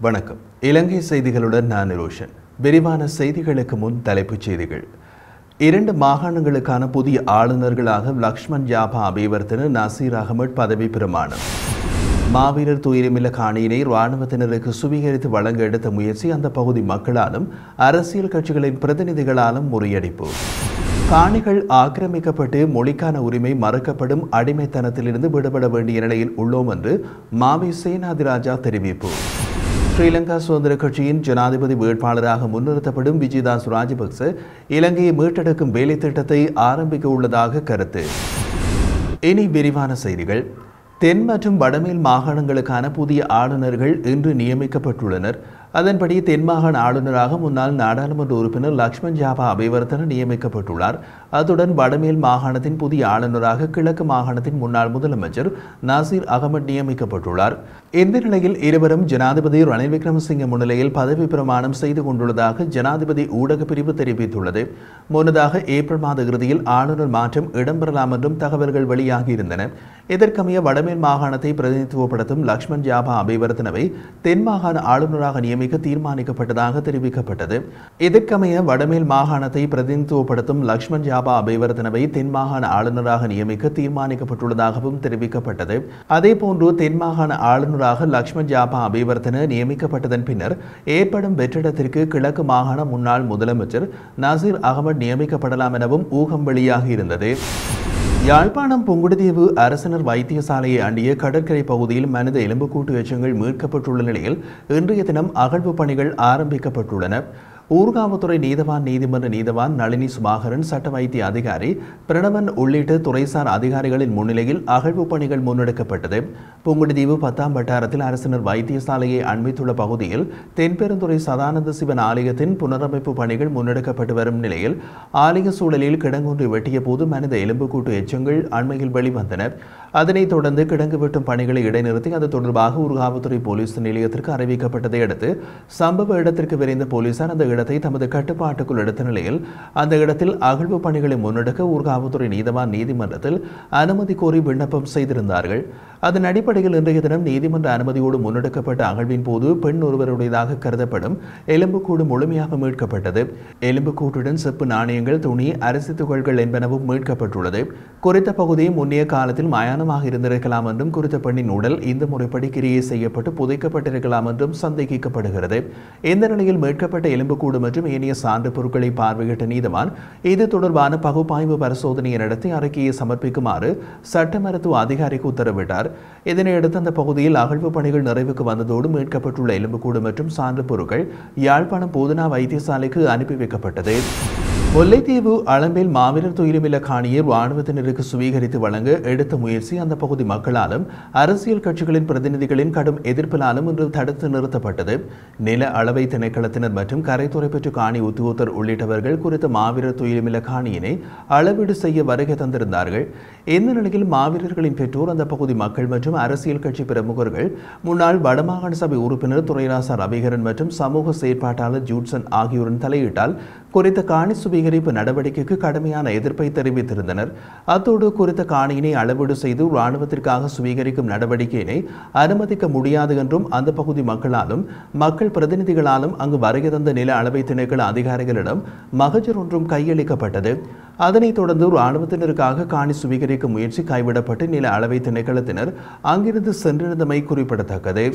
வணக்கம். இலங்கை செய்திகளுடன் நான் ரோஷன். விரிவான செய்திகளுக்கு முன் தலைப்புச் செய்திகள். 2 மாகாணங்களுக்கான புதிய ஆளுநர்களாக லக்ஷ்மன் யாபா அபிவர்த்தன, நசீர் அகமட் பதவி பிரமாணம். மாவீரர் துயிலுமில்ல காணியினை இராணுவத்தினருக்கு சுவீகரித்து வழங்க எடுத்த முயற்சி அந்த பகுதி மக்களாலும் அரசியல் கட்சிகளின் பிரதிநிதிகளாலும் முறியடிப்பு. காணிகள் ஆக்கிரமிக்கப்பட்டு மொழிக்கான உரிமை மறுக்கப்படும் அடிமைத்தனத்திலிருந்து விடுபட வேண்டிய நிலையில் உள்ளோம் என்று மாவி சேனாதிராஜா தெரிவிப்பு. ஸ்ரீலங்கா சுதந்திர கட்சியின் ஜனாதிபதி வேட்பாளராக முன்னிறுத்தப்படும் விஜயதாஸ் ராஜபக்ச இலங்கையை மீட்டெடுக்கும் வேலை திட்டத்தை ஆரம்பிக்க உள்ளதாக கருத்து. இனி விரிவான செய்திகள். தென் மற்றும் வடமேல் மாகாணங்களுக்கான புதிய ஆளுநர்கள் இன்று நியமிக்கப்பட்டுள்ளனர். அதன்படி தென் மாகாண ஆளுநராக முன்னாள் நாடாளுமன்ற உறுப்பினர் லக்ஷ்மன் யாபா அபிவர்த்தன நியமிக்கப்பட்டுள்ளார். அத்துடன் வடமேல் மாகாணத்தின் புதிய ஆளுநராக கிழக்கு மாகாணத்தின் முன்னாள் முதலமைச்சர் நசீர் அகமட் நியமிக்கப்பட்டுள்ளார். இந்த நிலையில் இருவரும் ஜனாதிபதி ரணில் விக்ரமசிங்க முன்னிலையில் பதவி பிரமாணம் செய்து கொண்டுள்ளதாக ஜனாதிபதி ஊடக பிரிவு தெரிவித்துள்ளது. முன்னதாக ஏப்ரல் மாத இறுதியில் ஆளுநர் மாற்றம் இடம்பெறலாம் என்றும் தகவல்கள் வெளியாகியிருந்தன. இதற்கமைய வடமேல் மாகாணத்தை பிரதிநிதித்துவப்படுத்தும் லக்ஷ்மன் யாபா அபிவர்த்தனவை தென் மாகாண ஆளுநராக நியமிக்க தீர்மானிக்கப்பட்டதாக தெரிவிக்கப்பட்டது. இதற்கமைய வடமேல் மாகாணத்தை பிரதிநிதித்துவப்படுத்தும் லக்ஷ்மன் யாபா அபிவர்த்தனவை தென் மாகாண ஆளுநராக நியமிக்க தீர்மானிக்கப்பட்டுள்ளதாகவும் தெரிவிக்கப்பட்டது. அதேபோன்று தென் மாகாண ஆளுநராக லக்ஷ்மன் யாபா அபிவர்த்தன நியமிக்கப்பட்டதன் பின்னர் ஏற்படும் வெற்றிடத்திற்கு கிழக்கு மாகாண முன்னாள் முதலமைச்சர் நசீர் அகமட் நியமிக்கப்படலாம் எனவும் ஊகம் வெளியாகியிருந்தது. யாழ்ப்பாணம் புங்குடுதீவு அரசினர் வைத்தியசாலையை அண்டிய கடற்கரை பகுதியில் மனித எலும்புக்கூட்டு எச்சங்கள் மீட்கப்பட்டுள்ள நிலையில் இன்றைய தினம் அகழ்வு பணிகள் ஆரம்பிக்கப்பட்டுள்ளன. ஊர்காவத்துறை நீதவான் நீதிமன்ற நீதவான் நளினி சுபாகரன், சட்ட வைத்திய அதிகாரி பிரணவன் உள்ளிட்ட துறைசார் அதிகாரிகளின் முன்னிலையில் அகழ்வு பணிகள் முன்னெடுக்கப்பட்டது. புங்குடுதீவு 10ஆம் வட்டாரத்தில் அரசினர் வைத்தியசாலையை அண்மித்துள்ள பகுதியில் தென்பெருந்துறை சதானந்த சிவன் ஆலயத்தின் புனரமைப்பு பணிகள் முன்னெடுக்கப்பட்டு வரும் நிலையில் ஆலய சூழலில் கிடங்கொன்று வெட்டிய போது மனித எலும்புக்கூட்டு எச்சங்கள் அண்மையில் வெளிவந்தன. அதனைத் தொடர்ந்து கிடங்கு வெட்டும் பணிகளை இடைநிறுத்தி அது தொடர்பாக ஊர்காவத்துறை போலீஸ் நிலையத்திற்கு அறிவிக்கப்பட்டதை அடுத்து சம்பவ இடத்திற்கு விரைந்த போலீசார் அந்த இடத்தை தமது கட்டுப்பாட்டுக்குள் எடுத்த நிலையில் அந்த இடத்தில் அகழ்வு பணிகளை முன்னெடுக்க ஊர்காவத்துறை நீதவான் நீதிமன்றத்தில் அனுமதி கோரி விண்ணப்பம் செய்திருந்தார்கள். அதன் அடிப்படையில் இன்றைய தினம் நீதிமன்ற அனுமதியோடு முன்னெடுக்கப்பட்ட அகழ்வின் போது பெண் ஒருவருடையதாக கருதப்படும் எலும்புக்கூடு முழுமையாக மீட்கப்பட்டது. எலும்புக்கூட்டுடன் செப்பு நாணயங்கள், துணி, அரிசி துகள்கள் என்பனவும் மீட்கப்பட்டுள்ளது. குறித்த பகுதி முன்னைய காலத்தில் மயானமாக இருந்திருக்கலாம் என்றும் குறித்த பெண்ணின் உடல் இந்த முறைப்படி கிரியை செய்யப்பட்டு புதைக்கப்பட்டிருக்கலாம் என்றும் சந்தேகிக்கப்படுகிறது. இந்த நிலையில் மீட்கப்பட்ட எலும்புக்கூடு மற்றும் ஏனைய சான்று பொருட்களை பார்வையிட்ட நீதவான் இது தொடர்பான பகுப்பாய்வு பரிசோதனையை நடத்தி அறிக்கையை சமர்ப்பிக்குமாறு சட்ட மருத்துவ அதிகாரிக்கு உத்தரவிட்டார். இதனையடுத்து அந்த பகுதியில் அகழ்வு பணிகள் நிறைவுக்கு வந்ததோடு மீட்கப்பட்டுள்ள எலும்புக்கூடு மற்றும் சான்று பொருட்கள் யாழ்ப்பாணம் போதனா வைத்தியசாலைக்கு அனுப்பி வைக்கப்பட்டது. முல்லைத்தீவு அளம்பில் மாவீரர் துயிலுமில்ல காணியை இராணுவத்தினருக்கு சுவீகரித்து வழங்க எடுத்த முயற்சி அந்த பகுதி மக்களாலும் அரசியல் கட்சிகளின் பிரதிநிதிகளின் கடும் எதிர்ப்பினாலும் இன்று தடுத்து நிறுத்தப்பட்டது. நில அளவை திணைக்களத்தினர் மற்றும் கரைத்துறை பெற்ற காணி உத்தியோகத்தர் உள்ளிட்டவர்கள் குறித்த மாவீரர் துயிலுமில்ல காணியினை அளவீடு செய்ய வருகை தந்திருந்தார்கள். இந்த நிலையில் மாவீரர்களின் பெற்றோர், அந்த பகுதி மக்கள் மற்றும் அரசியல் கட்சி பிரமுகர்கள், முன்னாள் வடமாகாண சபை உறுப்பினர் துரைராசா ரவிகரன் மற்றும் சமூக செயற்பாட்டாளர் ஜூட்சன் ஆகியோரின் தலையீட்டால் குறித்த காணி சுவீகரிப்பு நடவடிக்கைக்கு கடுமையான எதிர்ப்பை தெரிவித்திருந்தனர். அத்தோடு குறித்த காணியினை அளவீடு செய்து இராணுவத்திற்காக சுவீகரிக்கும் நடவடிக்கையினை அனுமதிக்க முடியாது என்றும் அந்த பகுதி மக்களாலும் மக்கள் பிரதிநிதிகளாலும் அங்கு வருகை தந்த நில அளவை திணைக்கள அதிகாரிகளிடம் மகஜர் ஒன்றும் கையளிக்கப்பட்டது. அதனைத் தொடர்ந்து இராணுவத்தினருக்காக காணி சுவீகரிக்கும் முயற்சி கைவிடப்பட்டு நில அளவை திணைக்களத்தினர் அங்கிருந்து சென்றிருந்தமை குறிப்பிடத்தக்கது.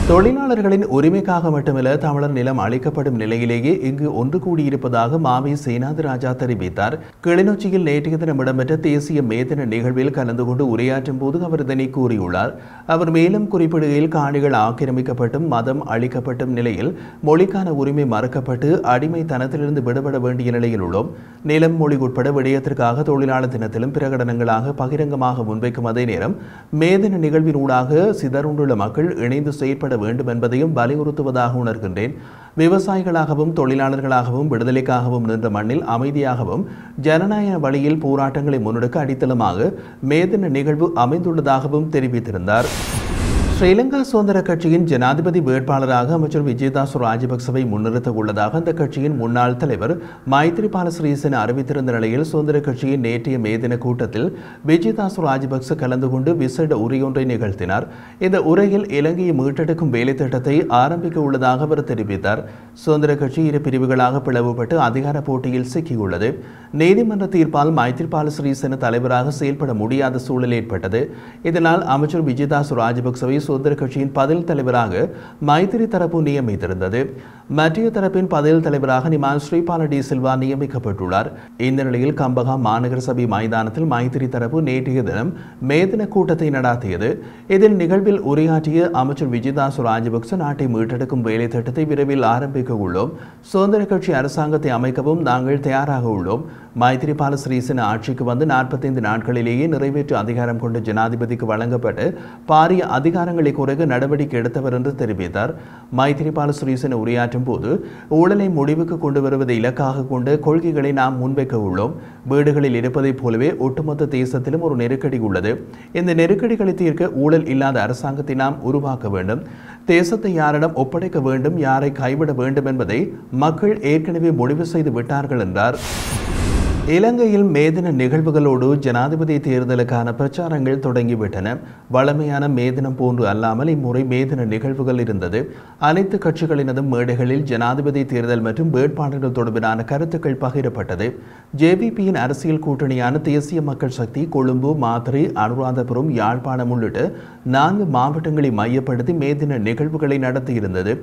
தொழிலாளர்களின் உரிமைக்காக மட்டுமல்ல, தமிழர் நிலம் அளிக்கப்படும் நிலையிலேயே இங்கு ஒன்று கூடியிருப்பதாக மாவி சேனாதிராஜா தெரிவித்தார். கிளிநொச்சியில் நேற்றைய தினம் இடம்பெற்ற தேசிய மேதின நிகழ்வில் கலந்து கொண்டு உரையாற்றும் போது அவர் இதனை கூறியுள்ளார். அவர் மேலும் குறிப்பிடுகையில், காணிகள் ஆக்கிரமிக்கப்பட்டும் மதம் அளிக்கப்பட்டும் நிலையில் மொழிக்கான உரிமை மறுக்கப்பட்டு அடிமைத்தனத்திலிருந்து விடுபட வேண்டிய நிலையில் உள்ளோம். நிலம், மொழி உட்பட விடயத்திற்காக தொழிலாளர் தினத்திலும் பிரகடனங்களாக பகிரங்கமாக முன்வைக்கும் அதே நேரம் மேதின நிகழ்வினூடாக சிதறுண்டுள்ள மக்கள் இணைந்து செயற்பட வேண்டும் என்பதையும் வலியுறுத்துவதாக உணர்கின்றேன். விவசாயிகளாகவும் தொழிலாளர்களாகவும் விடுதலைக்காகவும் நின்ற மண்ணில் அமைதியாகவும் ஜனநாயக வழியில் போராட்டங்களை முன்னெடுக்க அடித்தளமாக மேதின நிகழ்வு அமைந்துள்ளதாகவும் தெரிவித்திருந்தார். ஸ்ரீலங்கா சுதந்திர கட்சியின் ஜனாதிபதி வேட்பாளராக அமைச்சர் விஜயதாஸ் ராஜபக்சவை முன்னிறுத்த உள்ளதாக அந்த கட்சியின் முன்னாள் தலைவர் மைத்ரிபால சிறிசேன அறிவித்திருந்த நிலையில் சுதந்திர கட்சியின் நேற்றைய மேதின கூட்டத்தில் விஜயதாஸ் ராஜபக்ச கலந்து கொண்டு விசேட உரையொன்றை நிகழ்த்தினார். இந்த உரையில் இலங்கையை மீட்டெடுக்கும் வேலை திட்டத்தை ஆரம்பிக்க உள்ளதாக அவர் தெரிவித்தார். சுதந்திர கட்சி இரு பிரிவுகளாக பிளவுபட்டு அதிகார போட்டியில் சிக்கியுள்ளது. நீதிமன்ற தீர்ப்பால் மைத்ரிபால சிறிசேன தலைவராக செயல்பட முடியாத சூழல் ஏற்பட்டது. இதனால் அமைச்சர் விஜயதாஸ் ராஜபக்சவை சுதந்திர கட்சியின் பதில் தலைவராக மைத்திரி தரப்பு நியமித்திருந்தது. மத்திய தரப்பின் பதில் தலைவராக நிமால் ஸ்ரீபால டி சில்வா நியமிக்கப்பட்டுள்ளார். இந்த நிலையில் கம்பகா மாநகர சபை மைதானத்தில் மைத்திரி தரப்பு நேற்றைய தினம் மேதின கூட்டத்தை நடாத்தியது. இதில் நிகழ்வில் உரையாற்றிய அமைச்சர் விஜயதாஸ் ராஜபக்ச நாட்டை மீட்டெடுக்கும் வேலை திட்டத்தை விரைவில் ஆரம்பிக்க உள்ளோம். சுதந்திர கட்சி அரசாங்கத்தை அமைக்கவும் நாங்கள் தயாராக உள்ளோம். மைத்திரிபால சிறிசேன ஆட்சிக்கு வந்து 45 நாட்களிலேயே நிறைவேற்று அதிகாரம் கொண்ட ஜனாதிபதிக்கு வழங்கப்பட்டு பாரிய அதிகாரங்களை குறைக்க நடவடிக்கை எடுத்தவர் என்று தெரிவித்தார். மைத்திரிபால சிறிசேன உரையாற்றும் போது ஊழலை முடிவுக்கு கொண்டு வருவதை இலக்காக கொண்ட கொள்கைகளை நாம் முன்வைக்க உள்ளோம். வீடுகளில் இருப்பதைப் போலவே ஒட்டுமொத்த தேசத்திலும் ஒரு நெருக்கடி உள்ளது. இந்த நெருக்கடிகளை தீர்க்க ஊழல் இல்லாத அரசாங்கத்தை நாம் உருவாக்க வேண்டும். தேசத்தை யாரிடம் ஒப்படைக்க வேண்டும், யாரை கைவிட வேண்டும் என்பதை மக்கள் ஏற்கனவே முடிவு செய்து விட்டார்கள் என்றார். இலங்கையில் மேதின நிகழ்வுகளோடு ஜனாதிபதி தேர்தலுக்கான பிரச்சாரங்கள் தொடங்கிவிட்டன. வழமையான மேதினம் போன்று அல்லாமல் இம்முறை மேதின நிகழ்வுகள் இருந்தது. அனைத்து கட்சிகளினதும் மேடைகளில் ஜனாதிபதி தேர்தல் மற்றும் வேட்பாளர்கள் தொடர்பிலான கருத்துக்கள் பகிரப்பட்டது. ஜேவிபியின் அரசியல் கூட்டணியான தேசிய மக்கள் சக்தி கொழும்பு, மாத்தறை, அனுராதபுரம், யாழ்ப்பாணம் உள்ளிட்ட 4 மாவட்டங்களை மையப்படுத்தி மேதின நிகழ்வுகளை நடத்தியிருந்தது.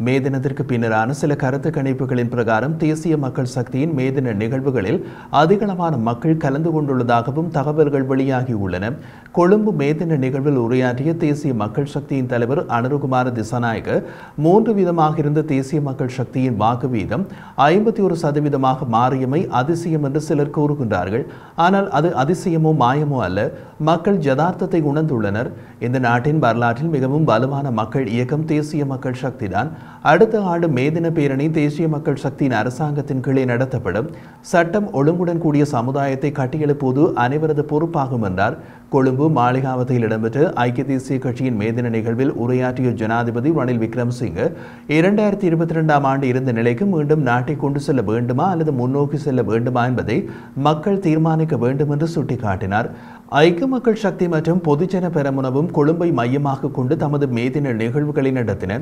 மேதினத்திற்கு பின்னரான சில கருத்து கணிப்புகளின் பிரகாரம் தேசிய மக்கள் சக்தியின் மேதின நிகழ்வுகளில் அதிகளவான மக்கள் கலந்து கொண்டுள்ளதாகவும் தகவல்கள் வெளியாகியுள்ளன. கொழும்பு மேதின நிகழ்வில் உரையாற்றிய தேசிய மக்கள் சக்தியின் தலைவர் அனுருகுமார திசாநாயக்க 3 வீதமாக இருந்த தேசிய மக்கள் சக்தியின் வாக்கு வீதம் 51% மாறியமை அதிசயம் என்று சிலர் கூறுகின்றார்கள். ஆனால் அது அதிசயமோ மாயமோ அல்ல. மக்கள் யதார்த்தத்தை உணர்ந்துள்ளனர். இந்த நாட்டின் வரலாற்றில் மிகவும் வலுவான மக்கள் இயக்கம் தேசிய மக்கள் சக்தி தான். அடுத்த ஆண்டு மேதின பேரணி தேசிய மக்கள் சக்தியின் அரசாங்கத்தின் கீழே நடத்தப்படும். சட்டம் ஒழுங்குடன் கூடிய சமுதாயத்தை கட்டியெழுப்புவது அனைவரது பொறுப்பாகும் என்றார். கொழும்பு மாளிகாவத்தில் இடம்பெற்ற ஐக்கிய தேசிய கட்சியின் மேதின நிகழ்வில் உரையாற்றிய ஜனாதிபதி ரணில் விக்ரமசிங்க 2022ஆம் ஆண்டு இருந்த நிலைக்கு மீண்டும் நாட்டை கொண்டு செல்ல வேண்டுமா அல்லது முன்னோக்கி செல்ல வேண்டுமா என்பதை மக்கள் தீர்மானிக்க வேண்டும் என்று சுட்டிக்காட்டினார். ஐக்கிய மக்கள் சக்தி மற்றும் பொதுஜன பெரமுனவும் கொழும்பை மையமாக கொண்டு தமது மேதின நிகழ்வுகளை நடத்தின.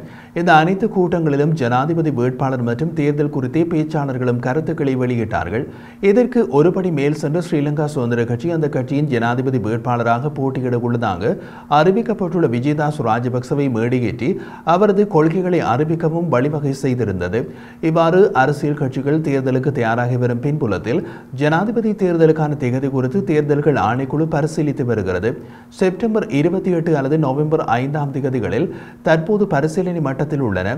இந்த அனைத்து கூட்டங்களிலும் ஜனாதிபதி வேட்பாளர் மற்றும் தேர்தல் குறித்தே பேச்சாளர்களும் கருத்துக்களை வெளியிட்டார்கள். இதற்கு ஒருபடி மேல் சென்ற ஸ்ரீலங்கா சுதந்திர கட்சி அந்த கட்சியின் ஜனாதிபதி வேட்பாளராக போட்டியிட உள்ளதாக அறிவிக்கப்பட்டுள்ள விஜயதாஸ் ராஜபக்சவை மேடையேற்றி அவரது கொள்கைகளை அறிவிக்கவும் வழிவகை செய்திருந்தது. இவ்வாறு அரசியல் கட்சிகள் தேர்தலுக்கு தயாராகி வரும் பின்புலத்தில் ஜனாதிபதி தேர்தலுக்கான திகதி குறித்து தேர்தல்கள் ஆணைக்குழு பரிசீலித்து வருகிறது. செப்டம்பர் 28 அல்லது நவம்பர் 5ஆம் திகதிகளில் தற்போது பரிசீலனை மட்டத்தில் உள்ளன.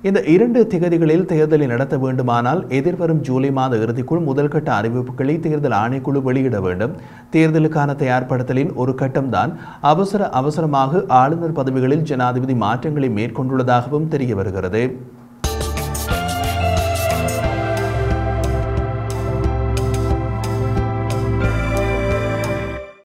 இந்த 2 திகதிகளில் தேர்தலை நடத்த வேண்டுமானால் எதிர்வரும் ஜூலை மாத இறுதிக்குள் முதல்கட்ட அறிவிப்புகளை தேர்தல் ஆணைக்குழு வெளியிட வேண்டும். தேர்தலுக்கான தயார்படுத்தலின் ஒரு கட்டம்தான் அவசரமாக ஆளுநர் பதவிகளில் ஜனாதிபதி மாற்றங்களை மேற்கொண்டுள்ளதாகவும் தெரிய வருகிறது.